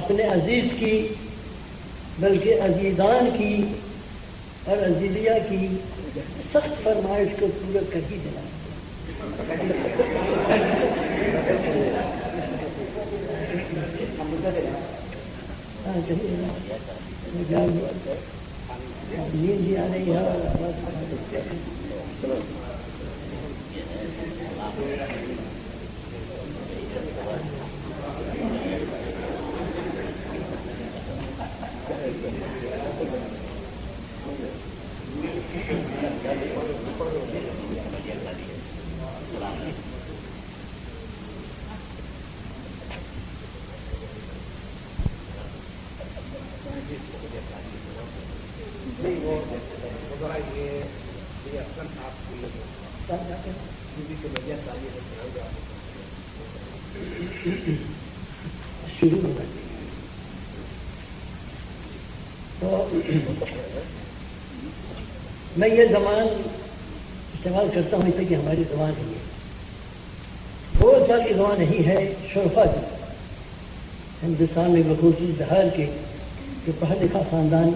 اپنے عزیز کی بلکہ عزیزان کی اور عزیزیہ کی سخت فرمائش کو پورا کر ہی دینا. نیند بھی آ رہی ہے. شروع ہو گئی. تو میں یہ زبان استعمال کرتا ہوں اسے کہ ہماری زبان ہے. بہت سال کی زبان نہیں ہے. شرفا کی ہندوستان میں بخصوص بہار کے جو پڑھا لکھا خاندان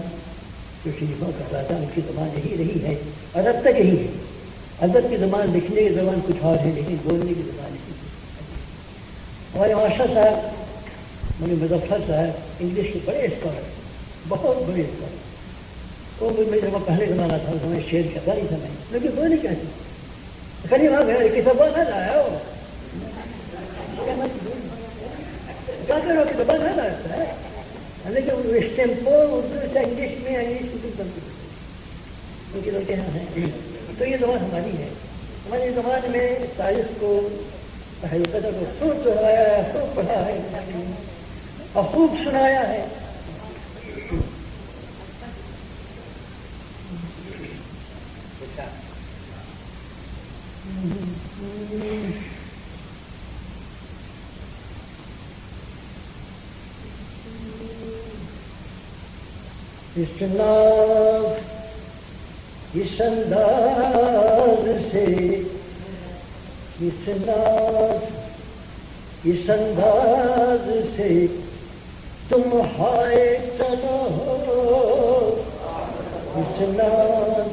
جو شریفوں کا راجا ان کی زبان یہی رہی ہے اور اب تک یہی ہے. ادب کی زبان لکھنے کی زبان کچھ اور ہے لیکن بولنے کی زبان نہیں. ہمارے ماشاء صاحب مجھے مظفر صاحب انگلش کے بڑے اسکالر, بہت بڑے اسکالر. وہ میں جب پہلے زمانہ تھا اس میں شعر کہتا نہیں تھا میں لیکن وہ نہیں کہتی خالی وہاں گیا کسی بول نہ لایا ہو کیا کرو کہ بول نہ لاتا ہے لیکن اسٹیمپو اردو سے انگلش میں انگلش اردو بنتی کیونکہ لوگ یہاں ہیں. تو یہ زبان ہماری ہے. ہماری زبان میں تاریخ کو حقیقت کو خوب دہرایا ہے, خوب پڑھا ہے اور خوب سنایا ہے. اس ناز اس انداز سے اس ناز اس انداز سے تم ہائے چلو اس ناز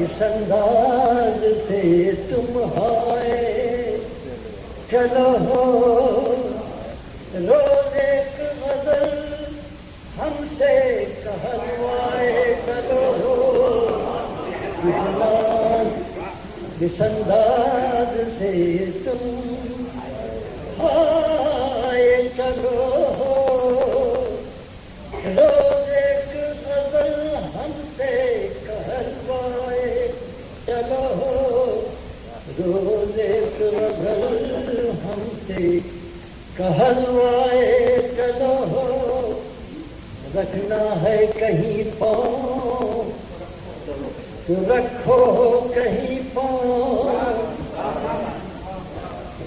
اس انداز سے تم ہائے چلو روز ایک غزل ہم سے کہلوائے چلو اس انداز سے تم ہائے چلو روز ایک غزل ہم سے کہلوائے چلو روز ایک غزل ہم سے کہلوائے چلو رکھنا ہے کہیں پاؤں تو رکھو کہیں پاؤں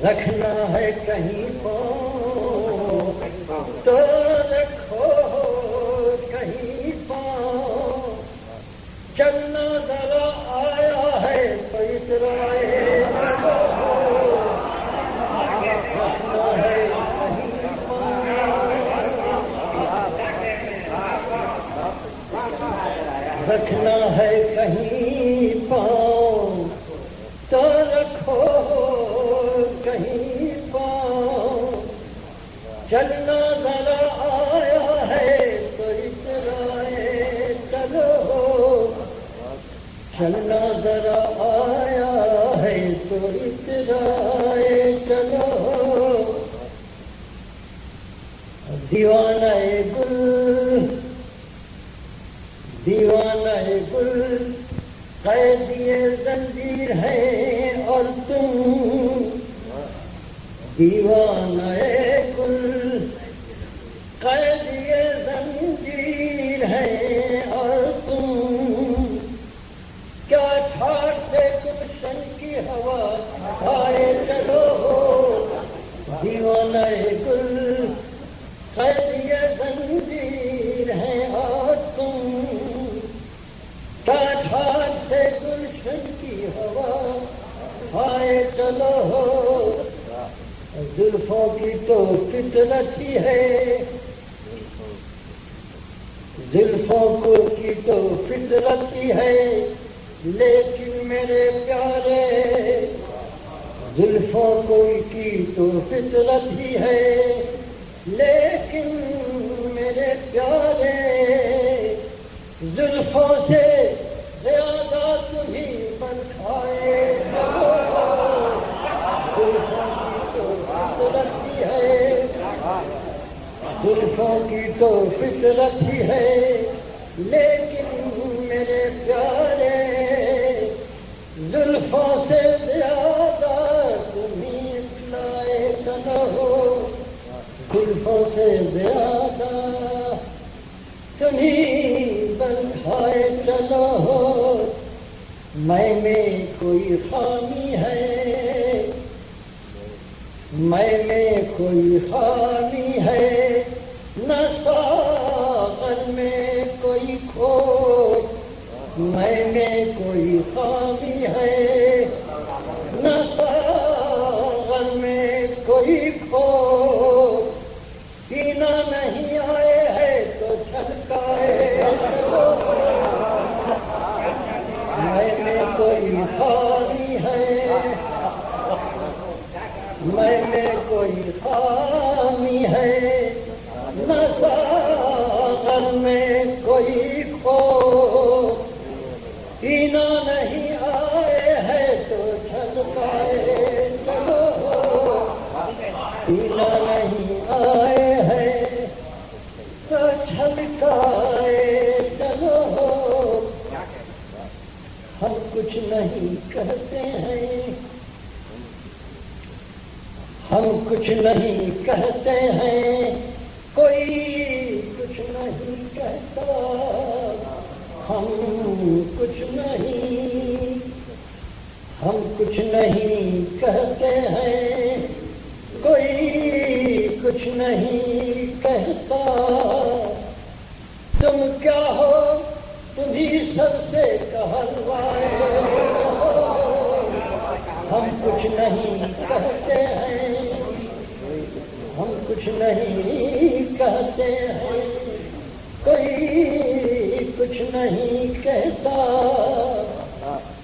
رکھنا ہے کہیں پاؤں تو رکھو کہیں پاؤں چلنا ذرا آیا ہے تو اترائے رکھنا ہے کہیں پاؤں تو رکھو کہیں پاؤں چلنا ذرا آیا ہے تو اترائے چلو چلنا ذرا آیا ہے تو اترائے چلو دیوانہ گل دیوانہ گل قیدی زنجیر ہے اور تم دیوانہ گل قیدی زنجیر ہے اور تم کیا ٹھاٹ سے گلشن کی ہوا آئے چلو دیوانہ گل قیدی زنجیر ہے اور تم ٹھاٹ سے گلشن کی ہوا آئے چلو زلفوں کی تو فطرت ہی ہے، زلفوں کو کی تو فطرت ہی ہے، لیکن میرے پیارے زلفوں کو کی تو فطرت ہی ہے، لیکن میرے پیارے زلفوں سے زیادہ تمہیں بن کھائے، زلفوں کی تو فطرت ہی ہے، زلفوں کی تو فطرت ہی ہے، لیکن میرے پیارے زلفوں سے زیادہ تمہیں لائے چلو، زلفوں سے زیادہ تمہیں بنائے چلو، میں کوئی خامی ہے، میں کوئی خامی ہے، نہ ساغر میں کوئی کھوٹ، میں کوئی خامی ہے، نہ ساغر میں کوئی کھوٹ، پینا نہیں آئے ہے تو چھلکائے، میں کوئی خامی ہے، میں کوئی خامی ہے، نہ ساغر میں کوئی کھوٹ، پینا نہیں آئے ہے تو چھلکائے چلو، پینا نہیں آئے ہے تو چھلکائے چلو، ہم کچھ نہیں کہتے ہیں، ہم کچھ نہیں کہتے ہیں، کوئی کچھ نہیں کہتا، ہم کچھ نہیں، ہم کچھ نہیں کہتے ہیں، کوئی کچھ نہیں کہتا، تم کیا ہو تمہیں سب سے کہلوائے، ہم کچھ نہیں کہتے ہیں، ہم کچھ نہیں کہتے ہیں، کوئی کچھ نہیں کہتا،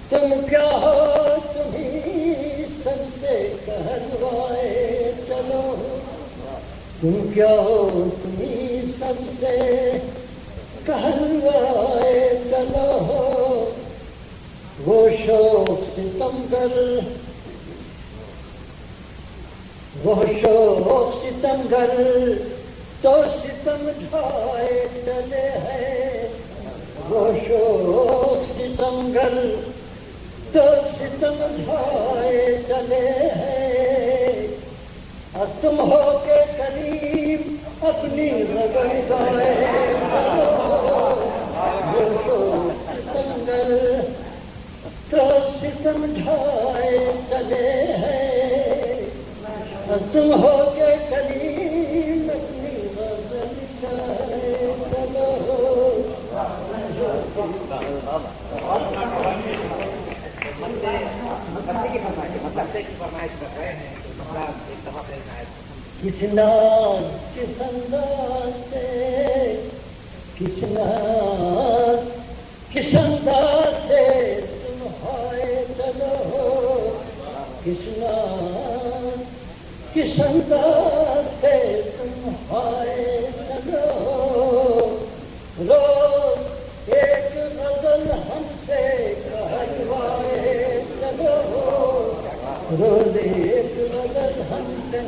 تم کیا ہو تمہیں سب سے کہلوائے چلو، تم کیا ہو تمہیں سب سے کہلوائے چلو، وہ شوق ستمگر، وہ شوق ستمگر تو ستم ڈھائے چلے ہیں، وہ شوق ستمگر تو ستم ڈھائے چلے ہیں، اور تم ہو کے کریم اپنی رگڑ گائے وہ شوق ستمگر تو ستم ڈھائے چلے ہیں، اور تم ہو کے کریم اپنی غزل گائے چلو، کس ناز کس انداز سے، کس ناز کس انداز سے تم ہائے چلو، کس ناز کس انداز سے تم ہائے چلو، روز ایک غزل ہم سے کہلوائے چلو، روز ایک غزل ہم سے